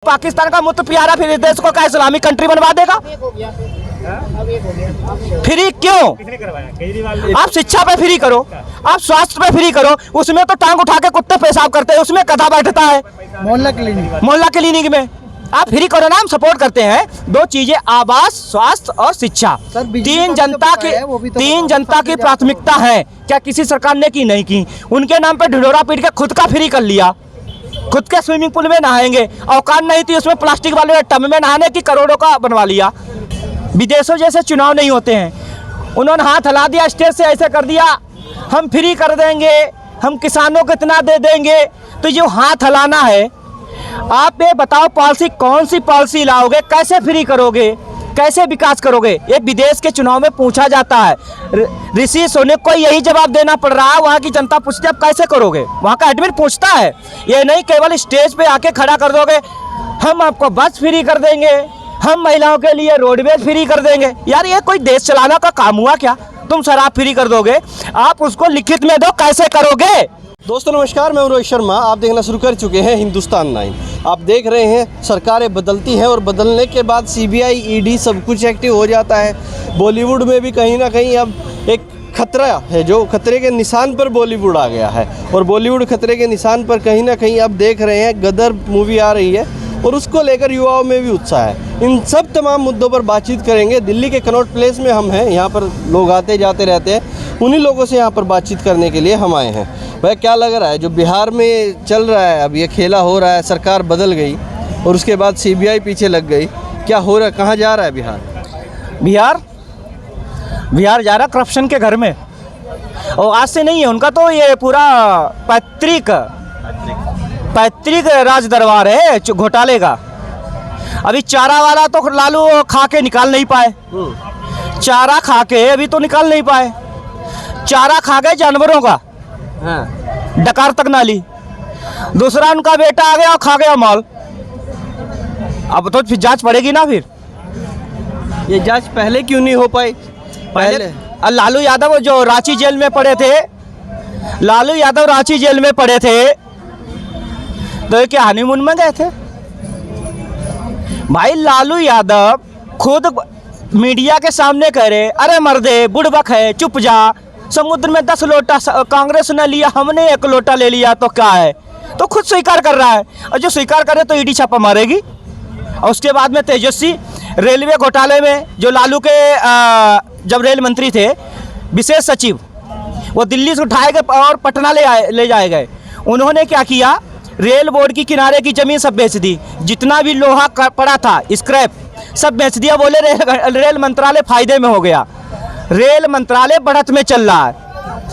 पाकिस्तान का मुत्त प्यारा फिर इस देश को क्या इस्लामिक कंट्री बनवा देगा? फ्री क्यों? आप शिक्षा पे फ्री करो, आप स्वास्थ्य पे फ्री करो, उसमें तो टांग उठा के कुत्ते पेशाब करते हैं, उसमें गधा बैठता है मोहल्ला क्लिनिक में। आप फ्री करो ना, हम सपोर्ट करते हैं। दो चीजें, आवास, स्वास्थ्य और शिक्षा, तीन जनता की प्राथमिकता है। क्या किसी सरकार ने की? नहीं की। उनके नाम पे ढिढोरा पीट के खुद का फ्री कर लिया। खुद के स्विमिंग पूल में नहाएंगे, औकात नहीं थी उसमें प्लास्टिक वाले टब में नहाने की, करोड़ों का बनवा लिया। विदेशों जैसे चुनाव नहीं होते हैं। उन्होंने हाथ हिला दिया, स्टेज से ऐसे कर दिया, हम फ्री कर देंगे, हम किसानों को इतना दे देंगे। तो जो हाथ हिलाना है, आप ये बताओ पॉलिसी कौन सी पॉलिसी लाओगे, कैसे फ्री करोगे, कैसे विकास करोगे? ये विदेश के चुनाव में पूछा जाता है। ऋषि सोनक को यही जवाब देना पड़ रहा है। वहाँ की जनता पूछती है आप कैसे करोगे, वहाँ का एडमिन पूछता है। ये नहीं केवल स्टेज पे आके खड़ा कर दोगे हम आपको बस फ्री कर देंगे, हम महिलाओं के लिए रोडवेज फ्री कर देंगे। यार ये कोई देश चलाना का काम हुआ क्या? तुम शराब फ्री कर दोगे, आप उसको लिखित में दो, कैसे करोगे? दोस्तों नमस्कार, मैं रोहित शर्मा। आप देखना शुरू कर चुके हैं हिंदुस्तान 9। आप देख रहे हैं सरकारें बदलती हैं और बदलने के बाद सीबीआई, ईडी सब कुछ एक्टिव हो जाता है। बॉलीवुड में भी कहीं ना कहीं अब एक खतरा है, जो खतरे के निशान पर बॉलीवुड आ गया है। और बॉलीवुड खतरे के निशान पर कहीं ना कहीं अब देख रहे हैं गदर मूवी आ रही है और उसको लेकर युवाओं में भी उत्साह है। इन सब तमाम मुद्दों पर बातचीत करेंगे। दिल्ली के कनॉट प्लेस में हम हैं, यहाँ पर लोग आते जाते रहते हैं। उन्हीं लोगों से यहाँ पर बातचीत करने के लिए हम आए हैं। भाई क्या लग रहा है जो बिहार में चल रहा है, अब ये खेला हो रहा है, सरकार बदल गई और उसके बाद सीबीआई पीछे लग गई, क्या हो रहा है, कहाँ जा रहा है बिहार? बिहार जा रहा करप्शन के घर में। और आज से नहीं है उनका, तो ये पूरा पैतृक राज दरबार है घोटाले का। अभी चारा वाला तो लालू खा के निकाल नहीं पाए, चारा खा के अभी तो निकाल नहीं पाए। चारा खा गए जानवरों का, डकार तक ना ली। दूसरा उनका बेटा आ गया और खा गया माल। अब तो फिर जांच पड़ेगी ना। फिर ये जांच पहले क्यों नहीं हो पाई? पहले लालू यादव जो रांची जेल में पड़े थे, लालू यादव रांची जेल में पड़े थे, तो क्या हनीमून में गए थे? भाई लालू यादव खुद मीडिया के सामने कह रहे, अरे मर्दे बुड़बक है, चुप जा, समुद्र में 10 लोटा कांग्रेस ने लिया, हमने 1 लोटा ले लिया, तो क्या है? तो खुद स्वीकार कर रहा है। और जो स्वीकार करे तो ईडी छापा मारेगी। और उसके बाद में तेजस्वी रेलवे घोटाले में, जो लालू के जब रेल मंत्री थे, विशेष सचिव, वो दिल्ली से उठाए गए और पटना ले जाए गए। उन्होंने क्या किया, रेल बोर्ड की किनारे की ज़मीन सब बेच दी, जितना भी लोहा पड़ा था स्क्रैप सब बेच दिया। बोले रेल मंत्रालय फायदे में हो गया। रेल मंत्रालय बढ़त में चल रहा है।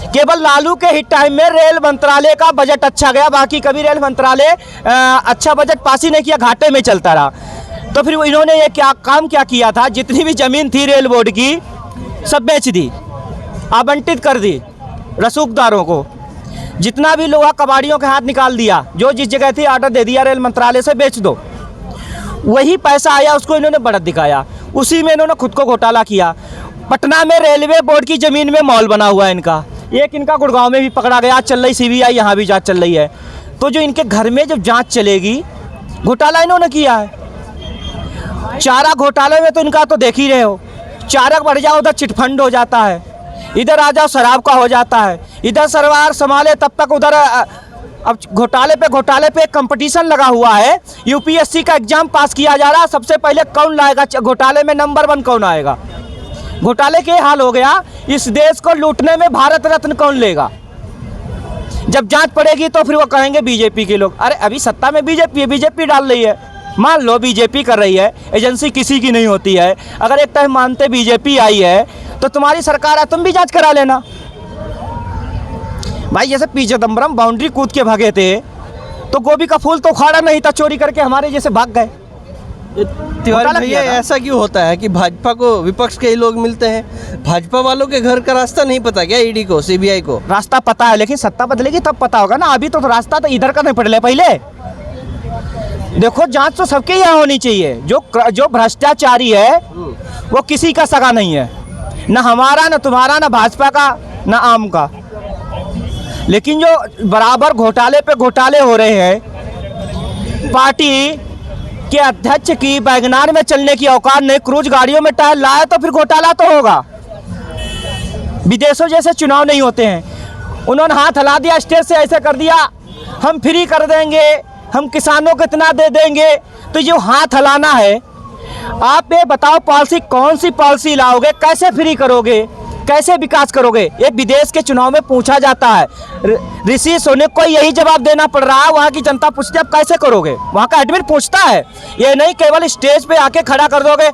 केवल लालू के ही टाइम में रेल मंत्रालय का बजट अच्छा गया, बाकी कभी रेल मंत्रालय अच्छा बजट पास ही नहीं किया, घाटे में चलता रहा। तो फिर इन्होंने ये क्या किया था, जितनी भी ज़मीन थी रेल बोर्ड की सब बेच दी, आवंटित कर दी रसूखदारों को। जितना भी लोहा कबाड़ियों के हाथ निकाल दिया, जो जिस जगह थी ऑर्डर दे दिया रेल मंत्रालय से बेच दो। वही पैसा आया, उसको इन्होंने बढ़त दिखाया, उसी में इन्होंने खुद को घोटाला किया। पटना में रेलवे बोर्ड की ज़मीन में मॉल बना हुआ है इनका, एक इनका गुड़गांव में भी पकड़ा गया, चल रही सीबीआई, यहाँ भी जांच चल रही है। तो जो इनके घर में जब जांच चलेगी, घोटाला इन्होंने किया है। चारा घोटाले में तो इनका तो देख ही रहे हो, चारा बढ़ जाओ उधर चिटफंड हो जाता है, इधर आ जाओ शराब का हो जाता है, इधर सरवार संभाले तब तक उधर। अब घोटाले पे कंपटीशन लगा हुआ है। यूपीएससी का एग्जाम पास किया जा रहा है, सबसे पहले कौन लाएगा घोटाले में, नंबर 1 कौन आएगा। घोटाले के हाल हो गया, इस देश को लूटने में भारत रत्न कौन लेगा? जब जांच पड़ेगी तो फिर वो कहेंगे बीजेपी के लोग। अरे अभी सत्ता में बीजेपी है, बीजेपी डाल रही है, मान लो बीजेपी कर रही है, एजेंसी किसी की नहीं होती है। अगर एक टाइम मानते बीजेपी आई है तो तुम्हारी सरकार है, तुम भी जांच करा लेना। भाई जैसे पी चिदम्बरम बाउंड्री कूद के भागे थे, तो गोभी का फूल तो उखाड़ा नहीं था, चोरी करके हमारे जैसे भाग गए। तिवारी भैया, ऐसा क्यों होता है कि भाजपा को विपक्ष के ही लोग मिलते हैं? भाजपा वालों के घर का रास्ता नहीं पता क्या ईडी को, सीबीआई को? रास्ता पता है, लेकिन सत्ता बदलेगी तब पता होगा ना। अभी तो रास्ता तो इधर का नहीं पड़े पहले। देखो जांच तो सबके यहाँ होनी चाहिए। जो भ्रष्टाचारी है वो किसी का सगा नहीं है, ना हमारा, ना तुम्हारा, ना भाजपा का, ना आम का। लेकिन जो बराबर घोटाले पे घोटाले हो रहे हैं, पार्टी कि अध्यक्ष की वैगनार में चलने की औकात नहीं, क्रूज गाड़ियों में टायर लाए तो फिर घोटाला तो होगा। विदेशों जैसे चुनाव नहीं होते हैं। उन्होंने हाथ हिला दिया, स्टेज से ऐसे कर दिया, हम फ्री कर देंगे, हम किसानों को इतना दे देंगे। तो जो हाथ हिलाना है, आप ये बताओ पॉलिसी कौन सी पॉलिसी लाओगे, कैसे फ्री करोगे, कैसे विकास करोगे? ये विदेश के चुनाव में पूछा जाता है। ऋषि सोने को यही जवाब देना पड़ रहा है। वहाँ की जनता पूछती है आप कैसे करोगे, वहाँ का एडमिन पूछता है। ये नहीं केवल स्टेज पे आके खड़ा कर दोगे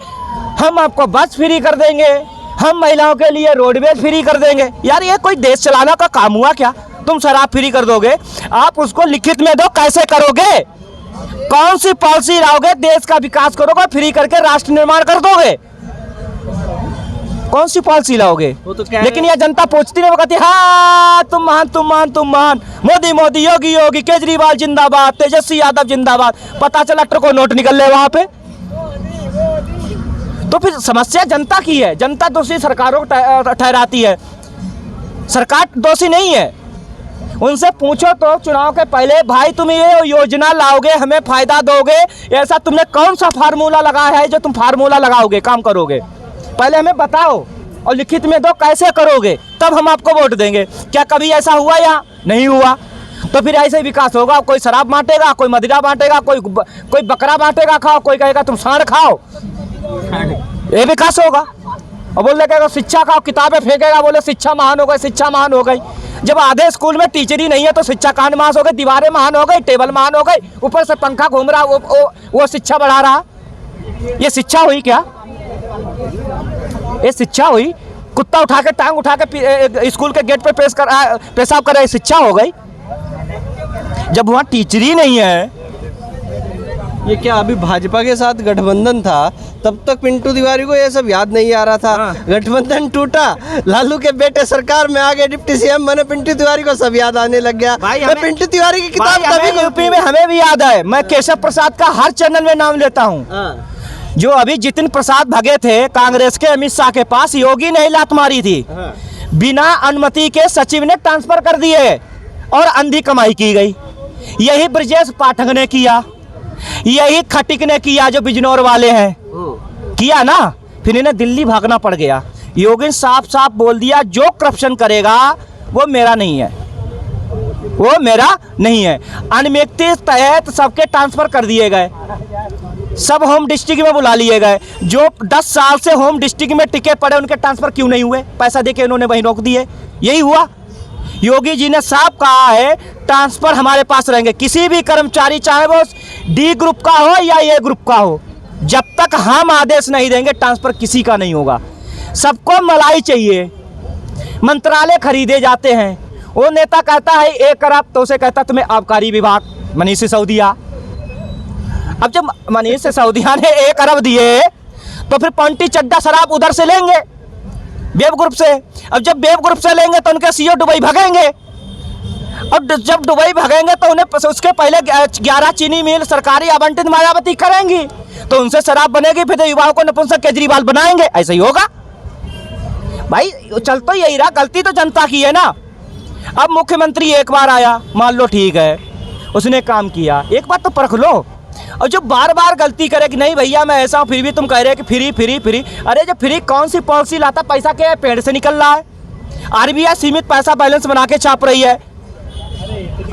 हम आपको बस फ्री कर देंगे, हम महिलाओं के लिए रोडवेज फ्री कर देंगे। यार ये कोई देश चलाना का काम हुआ क्या? तुम शराब फ्री कर दोगे, आप उसको लिखित में दो कैसे करोगे, कौन सी पॉलिसी लाओगे, देश का विकास करोगे, फ्री करके राष्ट्र निर्माण कर दोगे, कौन सी पॉलिसी लाओगे? लेकिन यह जनता पूछती नहीं, वो कहती हाँ तुम महान तुम महान तुम महान, मोदी मोदी, योगी योगी, केजरीवाल जिंदाबाद, तेजस्वी यादव जिंदाबाद। पता चला ट्रको नोट निकल रहे वहां पे। तो फिर समस्या जनता की है, जनता दोषी सरकारों को ठहराती है, सरकार दोषी नहीं है। उनसे पूछो तो चुनाव के पहले, भाई तुम ये योजना लाओगे, हमें फायदा दोगे, ऐसा तुमने कौन सा फार्मूला लगाया है जो तुम फार्मूला लगाओगे, काम करोगे, पहले हमें बताओ और लिखित में दो कैसे करोगे, तब हम आपको वोट देंगे। क्या कभी ऐसा हुआ? या नहीं हुआ। तो फिर ऐसे ही विकास होगा। कोई शराब बांटेगा, कोई मदिरा बांटेगा, कोई बकरा बांटेगा खाओ, कोई कहेगा तुम सांड खाओ, ये विकास होगा। और बोल देगा शिक्षा खाओ, किताबें फेंकेगा, बोले शिक्षा महान हो गई, शिक्षा महान हो गई। जब आधे स्कूल में टीचर ही नहीं है तो शिक्षा कहाँ महान हो गई? दीवारें महान हो गई, टेबल महान हो गई, ऊपर से पंखा घूम रहा, वो शिक्षा बढ़ा रहा। ये शिक्षा हुई क्या? ये शिक्षा हुई? कुत्ता उठा के टांग उठा के स्कूल के गेट पे पेशाब कर रहा है, शिक्षा हो गई? जब वहाँ टीचर ही नहीं है। ये क्या अभी भाजपा के साथ गठबंधन था तब तक पिंटू तिवारी को ये सब याद नहीं आ रहा था। गठबंधन टूटा, लालू के बेटे सरकार में आ गए, डिप्टी सीएम बने, पिंटू तिवारी को सब याद आने लग गया। मैं पिंटू तिवारी की किताब तभी यूपी में हमें भी याद है। मैं केशव प्रसाद का हर चैनल में नाम लेता हूँ। जो अभी जितिन प्रसाद भगे थे कांग्रेस के अमित शाह के पास, योगी ने लात मारी थी, बिना अनुमति के सचिव ने ट्रांसफर कर दिए और अंधी कमाई की गई। यही ब्रजेश पाठक ने किया, यही खटिक ने किया, जो बिजनौर वाले हैं किया ना। फिर इन्हें दिल्ली भागना पड़ गया। योगी साफ साफ बोल दिया जो करप्शन करेगा वो मेरा नहीं है, वो मेरा नहीं है। अनमिक्ति तहत सबके ट्रांसफर कर दिए गए, सब होम डिस्ट्रिक्ट में बुला लिए गए। जो 10 साल से होम डिस्ट्रिक्ट में टिके पड़े उनके ट्रांसफर क्यों नहीं हुए? पैसा देके उन्होंने वहीं रोक दिए। यही हुआ। योगी जी ने साफ कहा है ट्रांसफर हमारे पास रहेंगे। किसी भी कर्मचारी, चाहे वो डी ग्रुप का हो या ए ग्रुप का हो, जब तक हम आदेश नहीं देंगे ट्रांसफर किसी का नहीं होगा। सबको मलाई चाहिए। मंत्रालय खरीदे जाते हैं, वो नेता कहता है 1 अरब, तो उसे कहता तुम्हें आबकारी विभाग, मनीष सिसोदिया। अब जब मनीष सिसोदिया ने 1 अरब दिए तो फिर पंटी चड्डा शराब उधर से लेंगे, वेब ग्रुप से। अब जब वेब ग्रुप से लेंगे तो उनके सीईओ दुबई भागेंगे, और जब दुबई भागेंगे तो उन्हें उसके पहले 11 चीनी मिल सरकारी आवंटित मायावती करेंगी, तो उनसे शराब बनेगी, फिर युवाओं को नपुंसक केजरीवाल बनाएंगे। ऐसा ही होगा भाई। चल तो यही रहा, गलती तो जनता की है ना। अब मुख्यमंत्री एक बार आया, मान लो ठीक है उसने काम किया, एक बार तो परख लो। और जो बार बार गलती करे कि नहीं भैया मैं ऐसा हूँ, फिर भी तुम कह रहे हैं कि फ्री फ्री फ्री। अरे जब फ्री कौन सी पॉलिसी लाता? पैसा क्या पेड़ से निकल रहा है? आरबीआई सीमित पैसा बैलेंस बना के छाप रही है,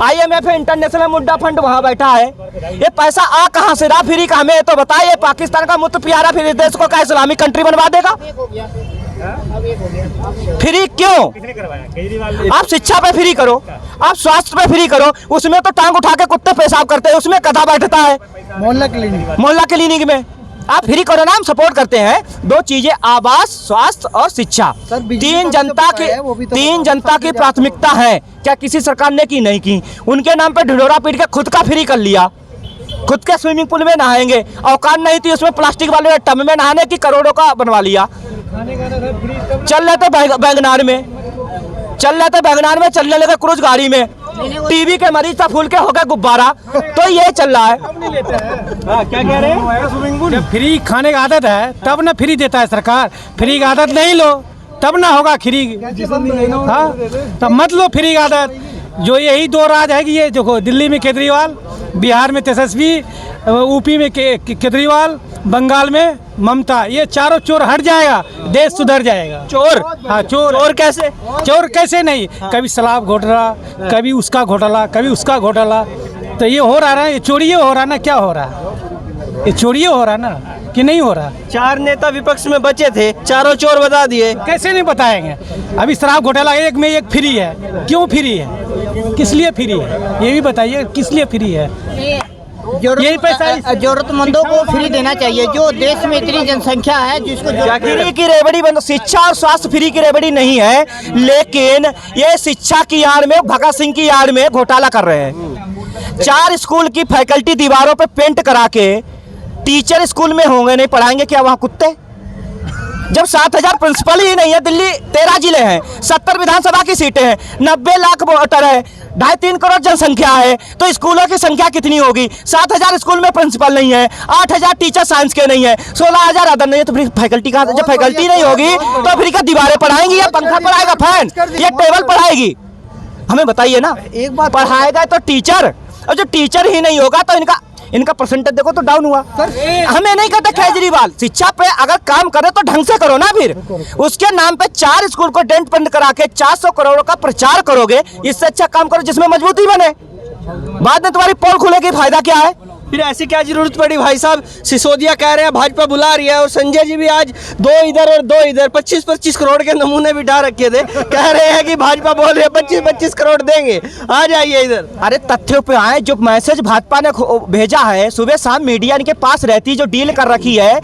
IMF इंटरनेशनल मुद्रा फंड वहाँ बैठा है। ये पैसा आ कहाँ से रहा? फ्री का हमें तो बताइए। पाकिस्तान का मुफ्त प्यारा फिर देश को क्या इस्लामिक कंट्री बनवा देगा? फ्री क्यों? आप शिक्षा पे फ्री करो, आप स्वास्थ्य पे फ्री करो, उसमें तो टांग उठा के कुत्ते पेशाब करते हैं, उसमें गधा बैठता है मोहल्ला क्लिनिक में। आप फ्री करो ना, हम सपोर्ट करते हैं। 2 चीजें, आवास, स्वास्थ्य और शिक्षा, 3 जनता की प्राथमिकता है। क्या किसी सरकार ने की? नहीं की। उनके नाम पे ढिढोरा पीट के खुद का फ्री कर लिया। खुद के स्विमिंग पूल में नहाएंगे, औकात नहीं थी उसमें प्लास्टिक वाले टब में नहाने की, करोड़ों का बनवा लिया। चल रहे थे बैंगनार में, चलने लगे क्रूज गाड़ी में, टीबी के मरीज था फूल के हो गए गुब्बारा। तो ये चल रहा है। क्या कह रहे हैं? जब फ्री खाने का आदत है तब ना फ्री देता है सरकार। फ्री की आदत नहीं लो तब ना होगा फ्री। हाँ, तब मत लो फ्री की आदत। जो यही 2 राज है कि ये देखो, दिल्ली में केजरीवाल, बिहार में तेजस्वी, यूपी में केजरीवाल, बंगाल में ममता, ये चारों चोर हट जाएगा, देश सुधर जाएगा। चोर? हाँ, चोर। चोर कैसे? चोर कैसे नहीं, कभी शराब घोटाला, कभी उसका घोटाला, कभी उसका घोटाला, तो ये हो रहा है, ये चोरी हो रहा है ना, क्या हो रहा है, ये चोरी हो रहा है ना कि नहीं हो रहा। 4 नेता विपक्ष में बचे थे, चारों चोर बता दिए। कैसे नहीं बताएंगे, अभी शराब घोटाला एक में एक फ्री है, क्यों फ्री है, किस लिए फ्री है, ये भी बताइए, किस लिए फ्री है। यही पैसा जरूरतमंदों को फ्री देना चाहिए, जो देश में इतनी जनसंख्या है जिसको फ्री की रेवड़ी बंद, शिक्षा और स्वास्थ्य फ्री की रेवड़ी नहीं है, लेकिन ये शिक्षा की आड़ में, भगत सिंह की आड़ में घोटाला कर रहे हैं। 4 स्कूल की फैकल्टी दीवारों पे पेंट करा के टीचर स्कूल में होंगे, नहीं पढ़ाएंगे क्या वहाँ कुत्ते? जब 7000 प्रिंसिपल ही नहीं है, दिल्ली 13 जिले हैं, 70 विधानसभा की सीटें हैं, 90 लाख वोटर है, 2.5-3 करोड़ जनसंख्या है, तो स्कूलों की संख्या कितनी होगी? 7000 स्कूल में प्रिंसिपल नहीं है, 8000 टीचर साइंस के नहीं है, 16000 अदर नहीं है, तो फिर फैकल्टी कहाँ से? जब फैकल्टी नहीं होगी तो फिर क्या दीवारें पढ़ाएंगी या पंखा पढ़ाएगा, फैन या टेबल पढ़ाएगी? हमें बताइए ना। एक बात पढ़ाएगा तो टीचर, और जो टीचर ही नहीं होगा तो इनका परसेंटेज देखो तो डाउन हुआ। हमें नहीं कहता केजरीवाल, शिक्षा पे अगर काम करे तो ढंग से करो ना, फिर उसके नाम पे 4 स्कूल को डेंट बंद करा के 400 करोड़ का प्रचार करोगे, इससे अच्छा काम करो जिसमें मजबूती बने, बाद में तुम्हारी पोल खुलेगी, फायदा क्या है? फिर ऐसी क्या जरूरत पड़ी भाई साहब? सिसोदिया कह रहे हैं भाजपा बुला रही है, और संजय जी भी आज 2 इधर और 2 इधर 25-25 करोड़ के नमूने बिठा रखे थे, कह रहे हैं कि भाजपा बोल रही है 25-25 करोड़ देंगे, आ जाइए इधर। अरे तथ्यों पे आए, जो मैसेज भाजपा ने भेजा है सुबह शाम मीडिया इनके पास रहती, जो डील कर रखी है,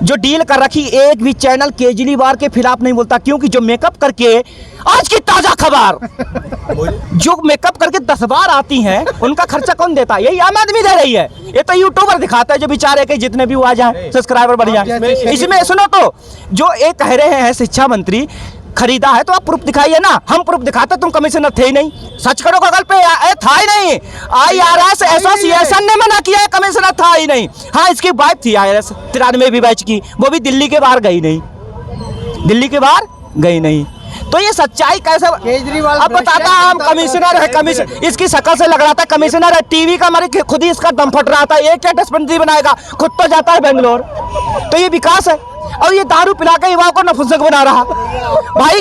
एक भी चैनल केजरीवाल के खिलाफ नहीं बोलता, क्योंकि जो मेकअप करके आज की ताजा खबर जो मेकअप करके 10 बार आती हैं, उनका खर्चा कौन देता है? यही आम आदमी दे रही है। ये तो यूट्यूबर दिखाता है, जो बेचारे के जितने भी आ जाए, सब्सक्राइबर बढ़ जाए। इसमें सुनो तो, जो ये कह रहे हैं शिक्षा मंत्री खरीदा है, तो आप प्रूफ दिखाइए ना। हम प्रूफ दिखाते, तुम कमिश्नर थे ही नहीं, सच करो गूगल पे, था ही नहीं। IRS एसोसिएशन ने मना किया है, कमिश्नर था ही नहीं। हाँ, इसकी बात थी IRS 93 बैच की, वो भी दिल्ली के बाहर गई नहीं, तो ये सच्चाई कैसे? केजरीवाल अब बताता, हम कमिश्नर है, कमिश्नर इसकी शक्ल से लग रहा था कमिश्नर है, टीवी का हमारे खुद ही इसका दम फट रहा था, ये क्या डिस्पेंसरी बनाएगा, खुद तो जाता है बेंगलोर, तो ये विकास है। और ये दारू पिला के युवाओं को नपुंसक बना रहा। भाई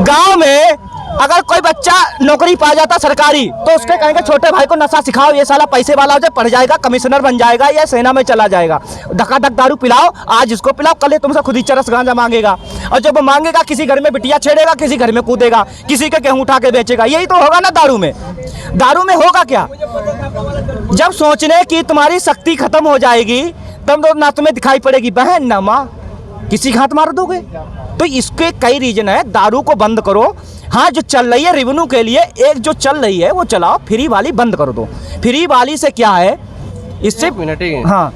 गांव में अगर कोई बच्चा नौकरी पा जाता सरकारी, तो उसके कहेंगे छोटे भाई को नशा सिखाओ, ये साला पैसे वाला हो जाए, पढ़ जाएगा, कमिश्नर बन जाएगा या सेना में चला जाएगा। धक्का-धक दारू पिलाओ, आज इसको पिलाओ, कल ये तुमसे खुद ही चरस गांजा मांगेगा, और जब वो मांगेगा किसी घर में बिटिया छेड़ेगा, किसी घर में कूदेगा, किसी के गेहूं उठा के बेचेगा। यही तो होगा ना दारू में होगा क्या? जब सोचने की तुम्हारी शक्ति खत्म हो जाएगी, तब तो ना तुम्हें दिखाई पड़ेगी बहन ना माँ, किसी के हाथ मार दोगे। तो इसके कई रीजन है, दारू को बंद करो। हाँ, जो चल रही है रेवेन्यू के लिए, एक जो चल रही है वो चलाओ, फ्री वाली बंद कर दो। फ्री वाली से क्या है, इससे मिनट ही हाँ